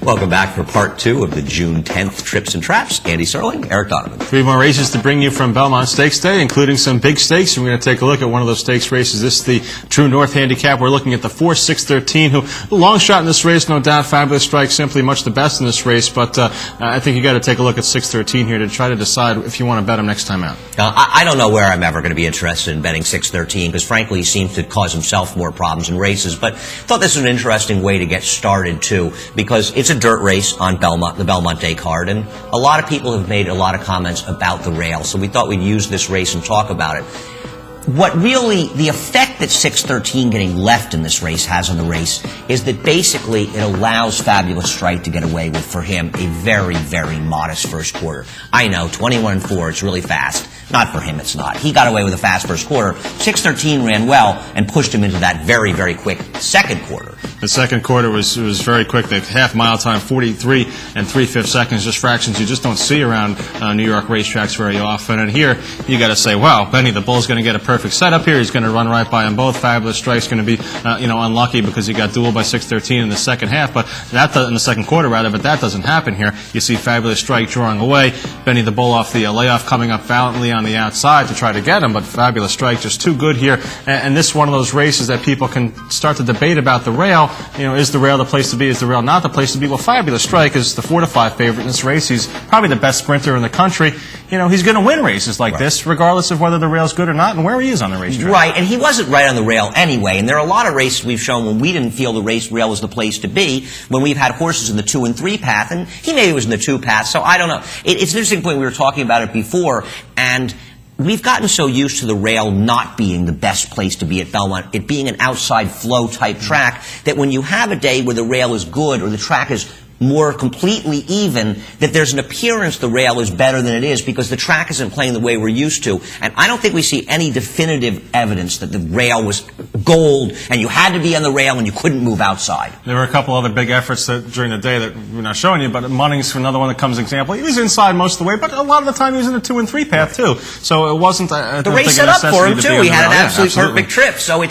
Welcome back for part 2 of the June 10th Trips and Traps. Andy Serling, Eric Donovan. 3 more races to bring you from Belmont Stakes Day, including some big stakes. We're going to take a look at one of those stakes races. This is the True North Handicap. We're looking at the 4-6-13, who long shot in this race, no doubt. Fabulous Strike, simply much the best in this race. But I think you got to take a look at 6-13 here to try to decide if you want to bet him next time out. I don't know where I'm ever going to be interested in betting 6-13 because, frankly, he seems to cause himself more problems in races. But I thought this was an interesting way to get started, too, because it's a dirt race on the Belmont Day card, and a lot of people have made a lot of comments about the rail, so we thought we'd use this race and talk about it. What really, the effect that 6-13 getting left in this race has on the race is that basically it allows Fabulous Strike to get away with, for him, a very, very modest first quarter. I know, 21-4, it's really fast. Not for him, it's not. He got away with a fast first quarter. 6-13 ran well and pushed him into that very, very quick second quarter. The second quarter was very quick. The half mile time, 43 3/5 seconds, just fractions you just don't see around New York racetracks very often. And here, you got to say, wow, Benny the Bull's going to get a perfect setup here. He's going to run right by them both. Fabulous Strike's going to be, unlucky because he got dueled by 6-13 in the second half, but that in the second quarter rather. But that doesn't happen here. You see Fabulous Strike drawing away. Benny the Bull off the layoff, coming up valiantly on the outside to try to get him, but Fabulous Strike just too good here. And this is one of those races that people can start to debate about the rail. Is the rail the place to be? Is the rail not the place to be? Well, Fabulous Strike is the 4-5 favorite in this race. He's probably the best sprinter in the country. He's going to win races like this, regardless of whether the rail's good or not and where he is on the racetrack. Right, and he wasn't right on the rail anyway. And there are a lot of races we've shown when we didn't feel the rail was the place to be, when we've had horses in the 2 and 3 path, and he maybe was in the 2 path, so I don't know. It's an interesting point. We were talking about it before, and we've gotten so used to the rail not being the best place to be at Belmont, it being an outside flow type track, that when you have a day where the rail is good or the track is more completely even, that there's an appearance the rail is better than it is because the track isn't playing the way we're used to. And I don't think we see any definitive evidence that the rail was gold and you had to be on the rail and you couldn't move outside. There were a couple other big efforts during the day that we're not showing you, but Munnings, another one that comes as an example. He was inside most of the way, but a lot of the time he was in the 2 and 3 path too. So it wasn't the race set up for him too. He had an absolutely perfect trip. So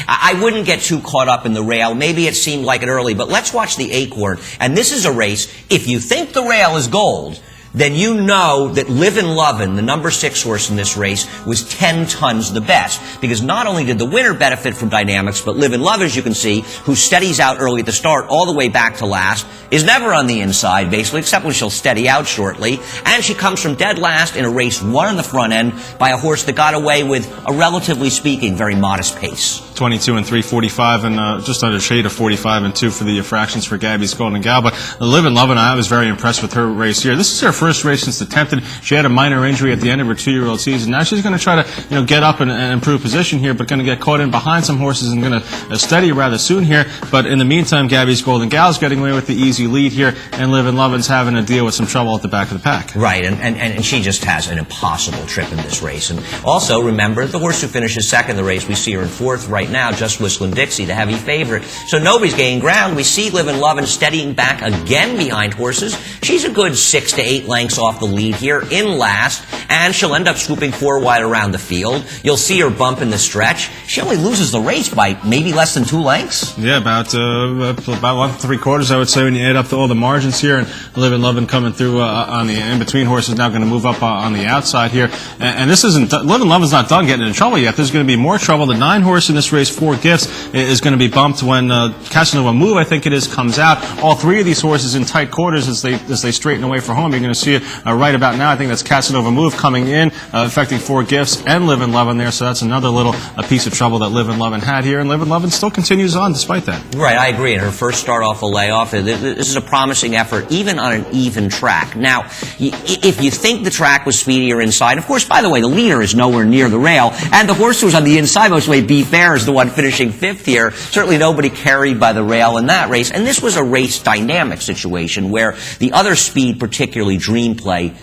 I wouldn't get too caught up in the rail. Maybe it seemed like it early, but let's watch the Acorn. And this is a race, if you think the rail is gold, then you know that Livin' Lovin', the number 6 horse in this race, was 10 tons the best. Because not only did the winner benefit from dynamics, but Livin' Lovin', as you can see, who steadies out early at the start all the way back to last, is never on the inside, basically, except when she'll steady out shortly. And she comes from dead last in a race won on the front end by a horse that got away with a, relatively speaking, very modest pace. 22 and 3/45 and just under shade of 45 and 2 for the fractions for Gabby's Golden Gal. But Livin' Lovin', I was very impressed with her race here. This is her first race since attempted. She had a minor injury at the end of her 2-year-old season. Now she's going to try to get up and improve position here, but going to get caught in behind some horses and going to steady rather soon here. But in the meantime, Gabby's Golden Gal's getting away with the easy lead here, and Livin' Lovin's having to deal with some trouble at the back of the pack. Right, and she just has an impossible trip in this race. And also, remember, the horse who finishes second in the race, we see her in 4th right now, Just Whistlin' Dixie, the heavy favorite. So nobody's gaining ground. We see Livin' Lovin' steadying back again behind horses. She's a good 6 to 8 lengths off the lead here in last, and she'll end up swooping 4 wide around the field. You'll see her bump in the stretch. She only loses the race by maybe less than 2 lengths. Yeah, about 1 3/4, I would say, when you add up all the margins here. And Livin' Lovin' coming through on the in-between horses, now going to move up on the outside here. And this isn't, Livin' Lovin's not done getting in trouble yet. There's going to be more trouble. The 9 horse in this race, 4 Gifts, is going to be bumped when Casanova Move, I think it is, comes out. All 3 of these horses in tight quarters as they straighten away for home. You're going to see it right about now. I think that's Casanova Move coming in, affecting 4 Gifts and Livin' Lovin' there. So that's another little piece of trouble that Livin' Lovin' had here. And Livin' Lovin' still continues on despite that. Right, I agree. In her first start off a layoff, this is a promising effort, even on an even track. Now, if you think the track was speedier inside, of course, by the way, the leader is nowhere near the rail, and the horse who was on the inside most of the way, Be Fair, is the one finishing 5th here. Certainly nobody carried by the rail in that race. And this was a race dynamic situation where the other speed, particularly Dream Play,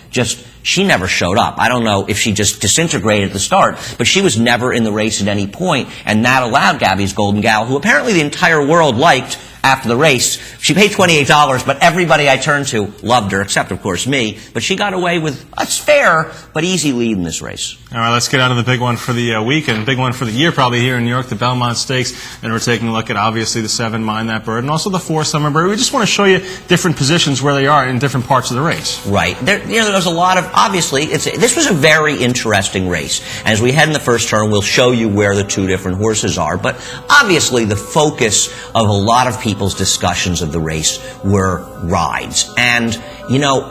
she never showed up. I don't know if she just disintegrated at the start, but she was never in the race at any point, and that allowed Gabby's Golden Gal, who apparently the entire world liked, after the race. She paid $28, but everybody I turned to loved her, except, of course, me. But she got away with a fair but easy lead in this race. All right, let's get on to the big one for the week and big one for the year probably here in New York, the Belmont Stakes. And we're taking a look at, obviously, the 7, Mind That Bird, and also the 4, Summer Bird. We just want to show you different positions where they are in different parts of the race. Right. There's a lot of, obviously, this was a very interesting race. As we head in the first turn, we'll show you where the 2 different horses are. But obviously, the focus of a lot of people's discussions of the race were rides. And,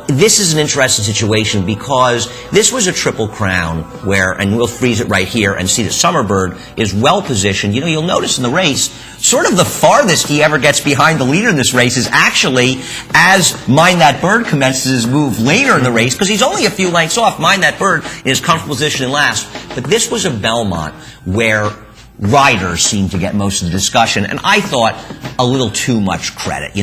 this is an interesting situation because this was a Triple Crown where, and we'll freeze it right here and see that Summer Bird is well positioned. You'll notice in the race, sort of the farthest he ever gets behind the leader in this race is actually as Mind That Bird commences his move later in the race, because he's only a few lengths off. Mind That Bird in his comfortable position in last. But this was a Belmont where riders seemed to get most of the discussion, and I thought a little too much credit.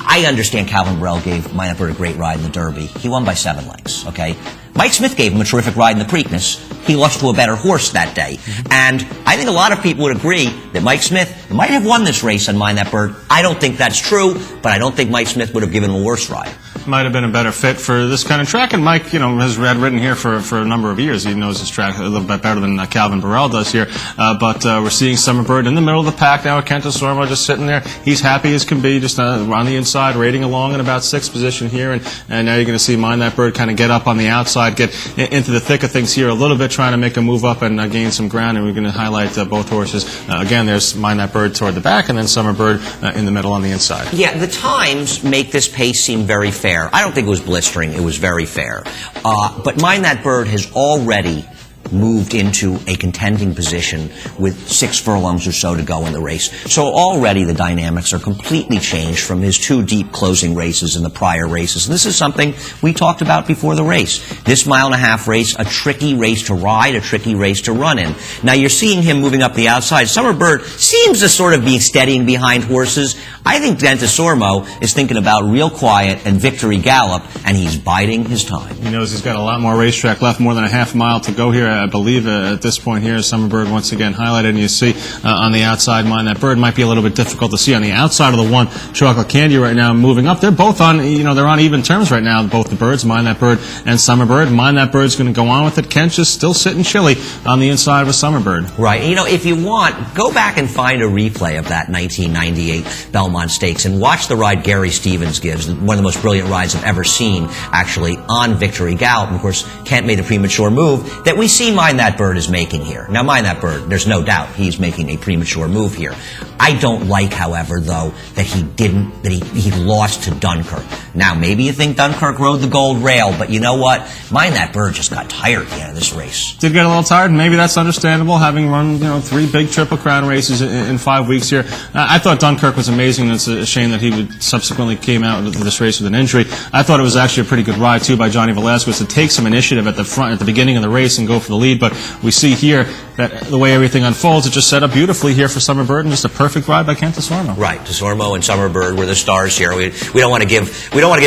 I understand Calvin Burrell gave Mind That Bird a great ride in the Derby. He won by 7 lengths, okay? Mike Smith gave him a terrific ride in the Preakness. He lost to a better horse that day. And I think a lot of people would agree that Mike Smith might have won this race on Mind That Bird. I don't think that's true, but I don't think Mike Smith would have given him a worse ride. Might have been a better fit for this kind of track, and Mike, has ridden here for a number of years. He knows this track a little bit better than Calvin Burrell does here. But we're seeing Summer Bird in the middle of the pack now. Kenta Sormo just sitting there. He's happy as can be, just on the inside, raiding along in about 6th position here. And now you're going to see Mind That Bird kind of get up on the outside, get into the thick of things here a little bit, trying to make a move up and gain some ground. And we're going to highlight both horses. Again, there's Mind That Bird toward the back, and then Summer Bird in the middle on the inside. Yeah, the times make this pace seem very fair. I don't think it was blistering. It was very fair. But Mind That Bird has already moved into a contending position with 6 furlongs or so to go in the race. So already the dynamics are completely changed from his 2 deep closing races in the prior races. And this is something we talked about before the race. This 1.5-mile race, a tricky race to ride, a tricky race to run in. Now you're seeing him moving up the outside. Summer Bird seems to sort of be steadying behind horses. I think Kenta Sormo is thinking about Real Quiet and Victory Gallop, and he's biding his time. He knows he's got a lot more racetrack left, more than a half mile to go here. I believe at this point here, Summer Bird once again highlighted, and you see on the outside, Mind That Bird might be a little bit difficult to see on the outside of the 1, Chocolate Candy right now moving up. They're both on, they're on even terms right now, both the birds, Mind That Bird and Summer Bird. Mind That Bird's going to go on with it. Kent's just still sitting chilly on the inside of a Summer Bird. Right. If you want, go back and find a replay of that 1998 Belmont Stakes and watch the ride Gary Stevens gives, one of the most brilliant rides I've ever seen, actually, on Victory Gallop. And of course, Kent made a premature move that we see Mind That Bird is making here. Now, Mind That Bird, there's no doubt he's making a premature move here. I don't like, however, though, that he lost to Dunkirk. Now, maybe you think Dunkirk rode the gold rail, but you know what? Mind That Bird just got tired at the end of this race. Did get a little tired, and maybe that's understandable, having run 3 big Triple Crown races in 5 weeks here. I thought Dunkirk was amazing. It's a shame that he subsequently came out of this race with an injury. I thought it was actually a pretty good ride, too, by Johnny Velasquez to take some initiative at the front, at the beginning of the race and go for the lead. But we see here that the way everything unfolds, it just set up beautifully here for Summer Bird, and just a perfect ride by Kenta Sormo. Right, Sormo and Summer Bird were the stars here. We don't want to give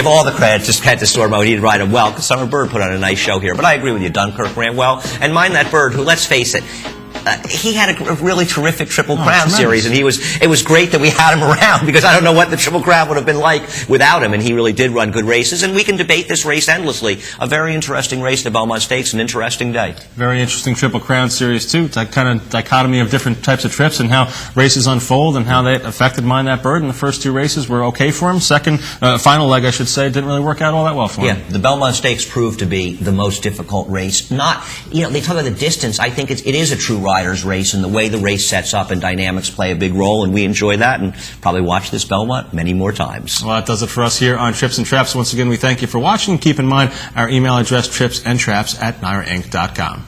all the credit to Kenta Sormo. He did ride him well because Summer Bird put on a nice show here. But I agree with you, Dunkirk ran well, and Mind That Bird, who, let's face it, he had a really terrific Triple Crown series, and it was great that we had him around, because I don't know what the Triple Crown would have been like without him, and he really did run good races, and we can debate this race endlessly. A very interesting race, the Belmont Stakes, an interesting day. Very interesting Triple Crown series, too. That kind of dichotomy of different types of trips and how races unfold and how they affected Mind That Bird. And the first 2 races were okay for him. Final leg, I should say, didn't really work out all that well for him. Yeah, the Belmont Stakes proved to be the most difficult race. They talk about the distance. I think it is a true rider's race, and the way the race sets up and dynamics play a big role, and we enjoy that and probably watch this Belmont many more times. Well, that does it for us here on Trips and Traps. Once again, we thank you for watching. Keep in mind our email address, tripsandtraps@NYRAinc.com.